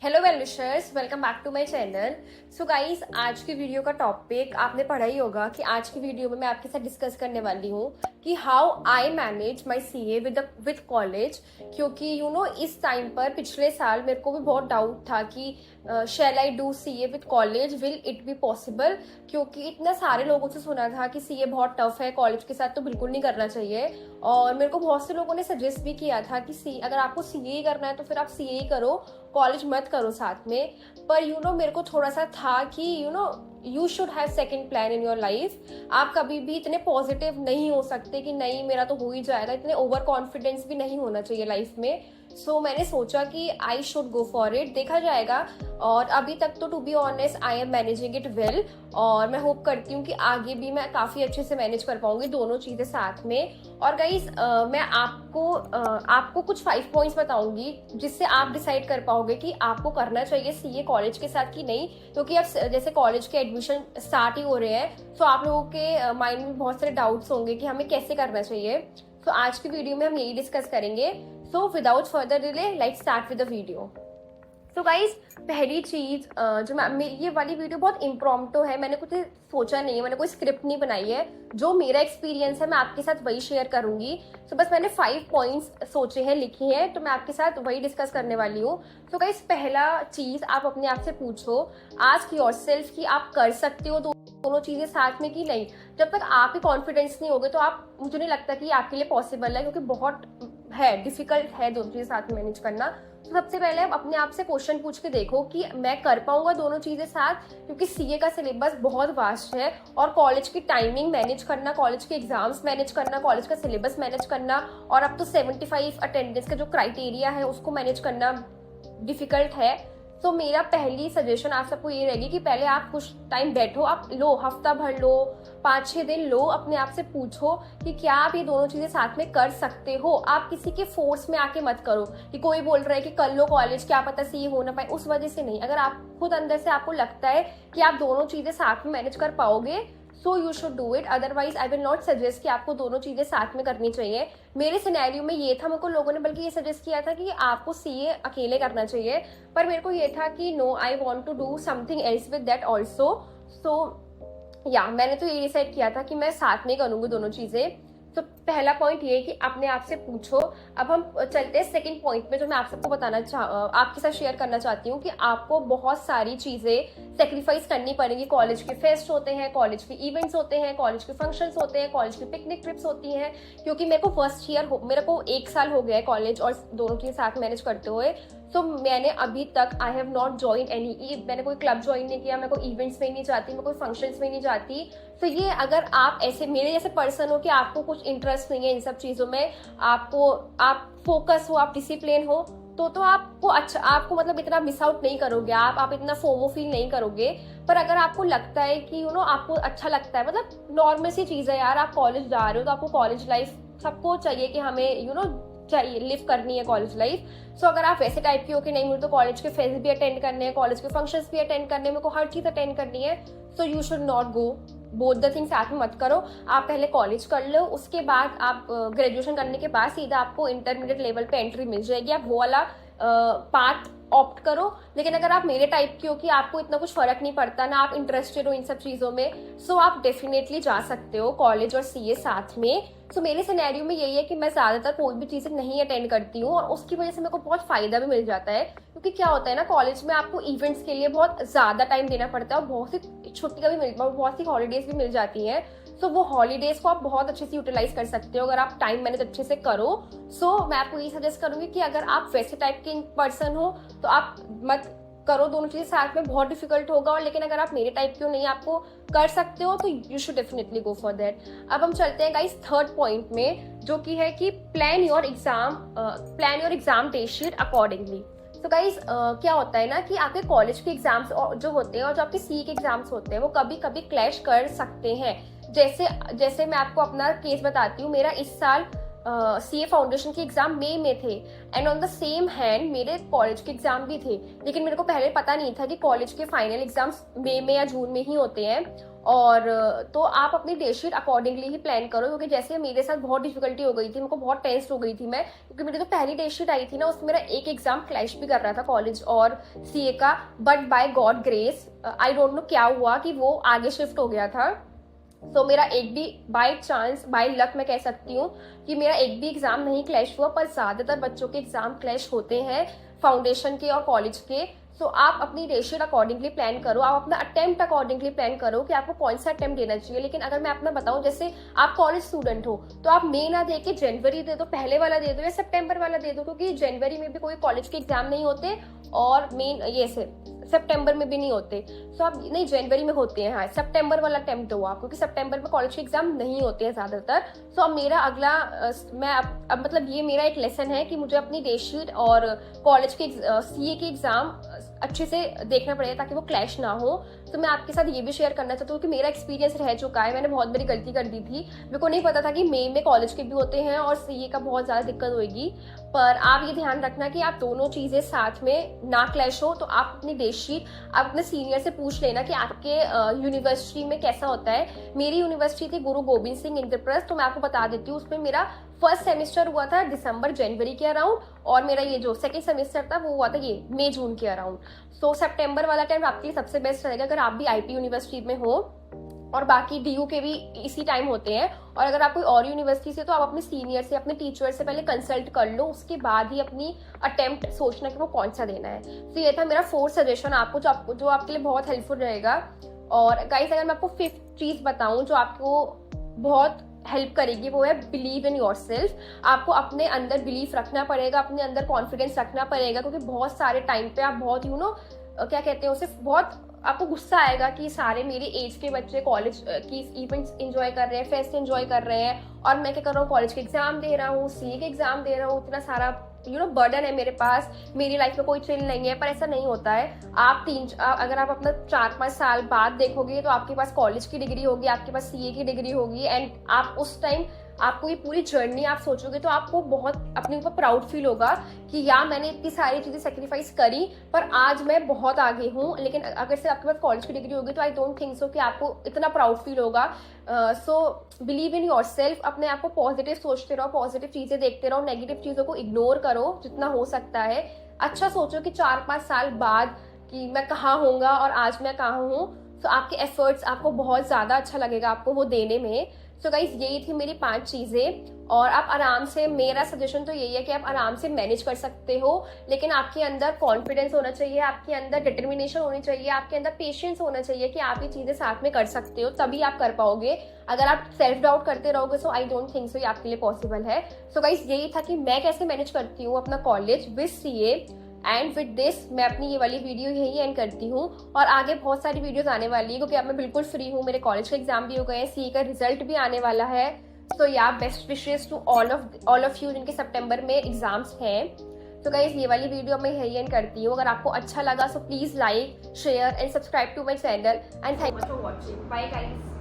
Hello well wishers, welcome back to my channel. So guys, आज की video का topic आपने पढ़ा ही होगा कि आज की वीडियो में मैं आपके साथ डिस्कस करने वाली हूँ कि how I manage my CA with college. क्योंकि इस टाइम पर पिछले साल मेरे को भी बहुत डाउट था कि shall I do CA with college, will it be possible. क्योंकि इतना सारे लोगों से सुना था कि सीए बहुत टफ है, कॉलेज के साथ तो बिल्कुल नहीं करना चाहिए। और मेरे को बहुत से लोगों ने सजेस्ट भी किया था कि अगर आपको सीए ही करना है तो फिर आप सीए ही करो, कॉलेज मत करो साथ में। पर मेरे को थोड़ा सा था कि you should have second plan in your life. आप कभी भी इतने पॉजिटिव नहीं हो सकते कि नहीं मेरा तो हो ही जाएगा, इतने ओवर कॉन्फिडेंस भी नहीं होना चाहिए लाइफ में। सो मैंने सोचा कि I should go for it, देखा जाएगा। और अभी तक तो to be honest I am managing it well, और मैं होप करती हूँ कि आगे भी मैं काफ़ी अच्छे से मैनेज कर पाऊंगी दोनों चीज़ें साथ में। और गाइज मैं आपको कुछ 5 पॉइंट्स बताऊंगी जिससे आप डिसाइड कर पाओगे कि आपको करना चाहिए सीए कॉलेज के साथ कि नहीं। क्योंकि अब जैसे कॉलेज के एडमिशन स्टार्ट ही हो रहे हैं, तो आप लोगों के माइंड में बहुत सारे डाउट्स होंगे कि हमें कैसे करना चाहिए। तो आज की वीडियो में हम यही डिस्कस करेंगे। So without further delay let's start with the video. तो गाइज, पहली चीज ये वाली वीडियो बहुत इम्प्रॉम्प्टो है, मैंने कुछ सोचा नहीं है, मैंने कोई स्क्रिप्ट नहीं बनाई है। जो मेरा एक्सपीरियंस है मैं आपके साथ वही शेयर करूंगी। तो बस मैंने 5 पॉइंट्स सोचे हैं, लिखी हैं, तो मैं आपके साथ वही डिस्कस करने वाली हूँ। तो गाइज, पहला चीज आप अपने आप से पूछो, आस्क योरसेल्फ कि आप कर सकते हो दोनों चीजें साथ में कि नहीं। जब तक आप ही कॉन्फिडेंस नहीं होगे तो मुझे नहीं लगता कि आपके लिए पॉसिबल है, क्योंकि बहुत डिफिकल्ट है दोनों चीजें साथ में मैनेज करना। तो सबसे पहले आप अपने आप से क्वेश्चन पूछ के देखो कि मैं कर पाऊंगा दोनों चीजें साथ। क्योंकि सीए का सिलेबस बहुत वास्ट है, और कॉलेज की टाइमिंग मैनेज करना, कॉलेज के एग्जाम्स मैनेज करना, कॉलेज का सिलेबस मैनेज करना, और अब तो 75 अटेंडेंस का जो क्राइटेरिया है उसको मैनेज करना डिफिकल्ट है। तो मेरा पहली सजेशन आप सबको ये रहेगी कि पहले आप कुछ टाइम बैठो, आप लो, हफ्ता भर लो, 5-6 दिन लो, अपने आप से पूछो कि क्या आप ये दोनों चीजें साथ में कर सकते हो। आप किसी के फोर्स में आके मत करो कि कोई बोल रहा है कि कर लो कॉलेज, क्या पता सीए हो ना पाए, उस वजह से नहीं। अगर आप खुद अंदर से आपको लगता है कि आप दोनों चीजें साथ में मैनेज कर पाओगे, so you should do it. Otherwise I will not suggest कि आपको दोनों चीजें साथ में करनी चाहिए। मेरे सिनेरियो में ये था, मेरे को लोगों ने बल्कि ये सजेस्ट किया था कि आपको सीए अकेले करना चाहिए, पर मेरे को ये था कि no, I want to do something else with that also. So मैंने तो ये डिसाइड किया था कि मैं साथ में करूंगी दोनों चीजें। तो पहला पॉइंट ये है कि अपने आप से पूछो। अब हम चलते हैं सेकंड पॉइंट में, जो मैं आप सबको आपके साथ शेयर करना चाहती हूँ कि आपको बहुत सारी चीजें सेक्रीफाइस करनी पड़ेंगी। कॉलेज के फेस्ट होते हैं, कॉलेज के इवेंट्स होते हैं, कॉलेज के फंक्शंस होते हैं, कॉलेज की पिकनिक ट्रिप्स होती हैं। क्योंकि मेरे को 1 साल हो गया है कॉलेज और दोनों के साथ मैनेज करते हुए। तो मैंने अभी तक I have not join any, मैंने कोई क्लब ज्वाइन नहीं किया, मैं कोई इवेंट्स में नहीं जाती, मैं कोई फंक्शंस में नहीं जाती। तो ये अगर आप ऐसे मेरे जैसे पर्सन हो कि आपको कुछ इंटरेस्ट नहीं है इन सब चीज़ों में, आप फोकस हो, आप डिसिप्लिन हो, तो आपको मतलब इतना मिस आउट नहीं करोगे, आप इतना फोमो फील नहीं करोगे। पर अगर आपको लगता है कि आपको अच्छा लगता है, मतलब नॉर्मल सी चीज़ है यार, आप कॉलेज जा रहे हो तो आपको कॉलेज लाइफ सबको चाहिए कि हमें चाहिए लिव करनी है कॉलेज लाइफ। सो अगर आप वैसे टाइप की हो कि नहीं मुझे तो कॉलेज के फेस्ट भी अटेंड करने हैं, कॉलेज के फंक्शंस भी अटेंड करने हैं, मेरे को हर चीज़ अटेंड करनी है, so you should not go both the things साथ में मत करो। आप पहले कॉलेज कर लो, उसके बाद आप ग्रेजुएशन करने के बाद सीधा आपको इंटरमीडिएट लेवल पे एंट्री मिल जाएगी, आप वो वाला पार्ट ऑप्ट करो। लेकिन अगर आप मेरे टाइप की हो कि आपको इतना कुछ फर्क नहीं पड़ता ना, आप इंटरेस्टेड हो इन सब चीज़ों में, सो आप डेफिनेटली जा सकते हो कॉलेज और सीए साथ में। सो मेरे सिनेरियो में यही है कि मैं ज़्यादातर कोई भी चीज़ें नहीं अटेंड करती हूँ, और उसकी वजह से मेरे को बहुत फ़ायदा भी मिल जाता है। क्योंकि क्या होता है ना, कॉलेज में आपको इवेंट्स के लिए बहुत ज़्यादा टाइम देना पड़ता है, और बहुत सी छुट्टी का भी मिलता है, बहुत सी हॉलीडेज भी मिल जाती हैं। सो वो हॉलीडेज को आप बहुत अच्छे से यूटिलाइज कर सकते हो अगर आप टाइम मैनेज अच्छे से करो। सो मैं आपको ये सजेस्ट करूंगी कि अगर आप वैसे टाइप के पर्सन हो तो आप मत करो दोनों चीजें साथ में, बहुत डिफिकल्ट होगा। और लेकिन अगर आप मेरे टाइप के हो, नहीं आपको कर सकते हो, तो you should definitely go for that. अब हम चलते हैं गाइस थर्ड पॉइंट में, जो कि है कि plan your exam date sheet accordingly. तो गाइज क्या होता है ना कि आपके कॉलेज के एग्जाम्स जो होते हैं और जो आपके सीए के एग्जाम्स होते हैं वो कभी कभी क्लैश कर सकते हैं। जैसे मैं आपको अपना केस बताती हूँ, मेरा इस साल सीए फाउंडेशन के एग्जाम मई में थे, and on the same hand मेरे कॉलेज के एग्जाम भी थे। लेकिन मेरे को पहले पता नहीं था कि कॉलेज के फाइनल एग्जाम्स मई में या जून में ही होते हैं। और तो आप अपनी डेट शीट अकॉर्डिंगली ही प्लान करो, क्योंकि जैसे मेरे साथ बहुत डिफिकल्टी हो गई थी, मेरे को बहुत टेंस हो गई थी मैं, क्योंकि मेरी जो पहली डेट शीट आई थी ना उसमें मेरा एक एग्जाम क्लैश भी कर रहा था कॉलेज और सीए का, but by God grace I don't know क्या हुआ कि वो आगे शिफ्ट हो गया था। तो मेरा एक भी बाय चांस बाय लक मैं कह सकती हूँ कि मेरा एक भी एग्जाम नहीं क्लैश हुआ, पर ज्यादातर बच्चों के एग्जाम क्लैश होते हैं फाउंडेशन के और कॉलेज के। सो आप अपनी डेट शीट अकॉर्डिंगली प्लान करो, आप अपना अटेम्प्ट अकॉर्डिंगली प्लान करो कि आपको कौन सा अटेम्प्ट देना चाहिए। लेकिन अगर मैं अपना बताऊं, जैसे आप कॉलेज स्टूडेंट हो तो आप मई ना दे के जनवरी दे दो, पहले वाला दे दो या सितंबर वाला दे दो, क्योंकि जनवरी में भी कोई कॉलेज के एग्जाम नहीं होते और मेन ये से सितंबर में भी नहीं होते। सो आप नहीं, जनवरी में होते हैं, हाँ सितंबर वाला अटेम्प्ट दो आप, क्योंकि सितंबर में कॉलेज के एग्जाम नहीं होते हैं ज्यादातर। सो अब मेरा अगला मैं अब मतलब ये मेरा एक लेसन है कि मुझे अपनी डेट शीट और कॉलेज के सीए के एग्जाम अच्छे से देखना पड़ेगा ताकि वो क्लैश ना हो। तो मैं आपके साथ ये भी शेयर करना चाहती हूँ कि मेरा एक्सपीरियंस रह चुका है, मैंने बहुत बड़ी गलती कर दी थी, मेरे को नहीं पता था कि मई में कॉलेज के भी होते हैं और सीए का बहुत ज़्यादा दिक्कत होगी। पर आप ये ध्यान रखना कि आप दोनों चीज़ें साथ में ना क्लैश हो। तो आप अपनी डेट शीट आप अपने सीनियर से पूछ लेना कि आपके यूनिवर्सिटी में कैसा होता है। मेरी यूनिवर्सिटी थी गुरु गोबिंद सिंह इंद्रप्रस्थ, तो मैं आपको बता देती हूँ उसमें मेरा फर्स्ट सेमेस्टर हुआ था दिसंबर जनवरी के अराउंड, और मेरा ये जो सेकंड सेमेस्टर था वो हुआ था ये मई जून के अराउंड। सो सितंबर वाला टाइम आपके लिए सबसे बेस्ट रहेगा अगर आप भी आईपी यूनिवर्सिटी में हो, और बाकी डीयू के भी इसी टाइम होते हैं। और अगर आप कोई और यूनिवर्सिटी से तो आप अपने सीनियर से अपने टीचर से पहले कंसल्ट कर लो, उसके बाद ही अपनी अटेम्प्ट सोचना कि वो कौन सा देना है। तो ये था मेरा 4 सजेशन आपको जो आपके लिए बहुत हेल्पफुल रहेगा। और गाइस अगर मैं आपको 5th चीज बताऊं जो आपको बहुत हेल्प करेगी, वो है बिलीव इन योर सेल्फ। आपको अपने अंदर बिलीव रखना पड़ेगा, अपने अंदर कॉन्फिडेंस रखना पड़ेगा, क्योंकि बहुत सारे टाइम पे आप बहुत क्या कहते हैं उसे, बहुत आपको गुस्सा आएगा कि सारे मेरी एज के बच्चे कॉलेज की इवेंट्स एंजॉय कर रहे हैं, फेस्ट एंजॉय कर रहे हैं, और मैं क्या कर रहा हूँ कॉलेज के एग्जाम दे रहा हूँ, सीए के एग्जाम दे रहा हूँ, इतना सारा बर्डन है मेरे पास, मेरी लाइफ में कोई चिल नहीं है। पर ऐसा नहीं होता है। अगर आप अपना 4-5 साल बाद देखोगे तो आपके पास कॉलेज की डिग्री होगी, आपके पास सीए की डिग्री होगी, एंड आप उस टाइम आपको ये पूरी जर्नी आप सोचोगे तो आपको बहुत अपने ऊपर प्राउड फील होगा कि यार मैंने इतनी सारी चीजें सेक्रीफाइस करी पर आज मैं बहुत आगे हूँ। लेकिन अगर से आपके पास कॉलेज की डिग्री होगी तो आई डोंट थिंक सो कि आपको इतना प्राउड फील होगा। So believe in your self, अपने आप को पॉजिटिव सोचते रहो, पॉजिटिव चीजें देखते रहो, नेगेटिव चीजों को इग्नोर करो जितना हो सकता है। अच्छा सोचो कि 4-5 साल बाद कि मैं कहाँ होऊंगा और आज मैं कहाँ हूँ। तो आपके एफर्ट्स आपको बहुत ज्यादा अच्छा लगेगा आपको वो देने में। सो गाइस यही थी मेरी 5 चीजें, और आप आराम से, मेरा सजेशन तो यही है कि आप आराम से मैनेज कर सकते हो, लेकिन आपके अंदर कॉन्फिडेंस होना चाहिए, आपके अंदर डिटर्मिनेशन होनी चाहिए, आपके अंदर पेशेंस होना चाहिए कि आप ये चीजें साथ में कर सकते हो, तभी आप कर पाओगे। अगर आप सेल्फ डाउट करते रहोगे सो आई डोंट थिंक सो ये आपके लिए पॉसिबल है। सो गाइस यही था कि मैं कैसे मैनेज करती हूँ अपना college with CA, and with this मैं अपनी ये वाली वीडियो यही एंड करती हूँ। और आगे बहुत सारी वीडियोस आने वाली है क्योंकि अब मैं बिल्कुल फ्री हूँ, मेरे कॉलेज के एग्जाम भी हो गए हैं, सीए का रिजल्ट भी आने वाला है। सो या best wishes to all of you जिनके सितंबर में एग्जाम्स हैं। तो गाइज ये वाली वीडियो मैं यही एंड करती हूँ। अगर आपको अच्छा लगा so please like, share and subscribe to my channel, and thanks for watching. Bye guys.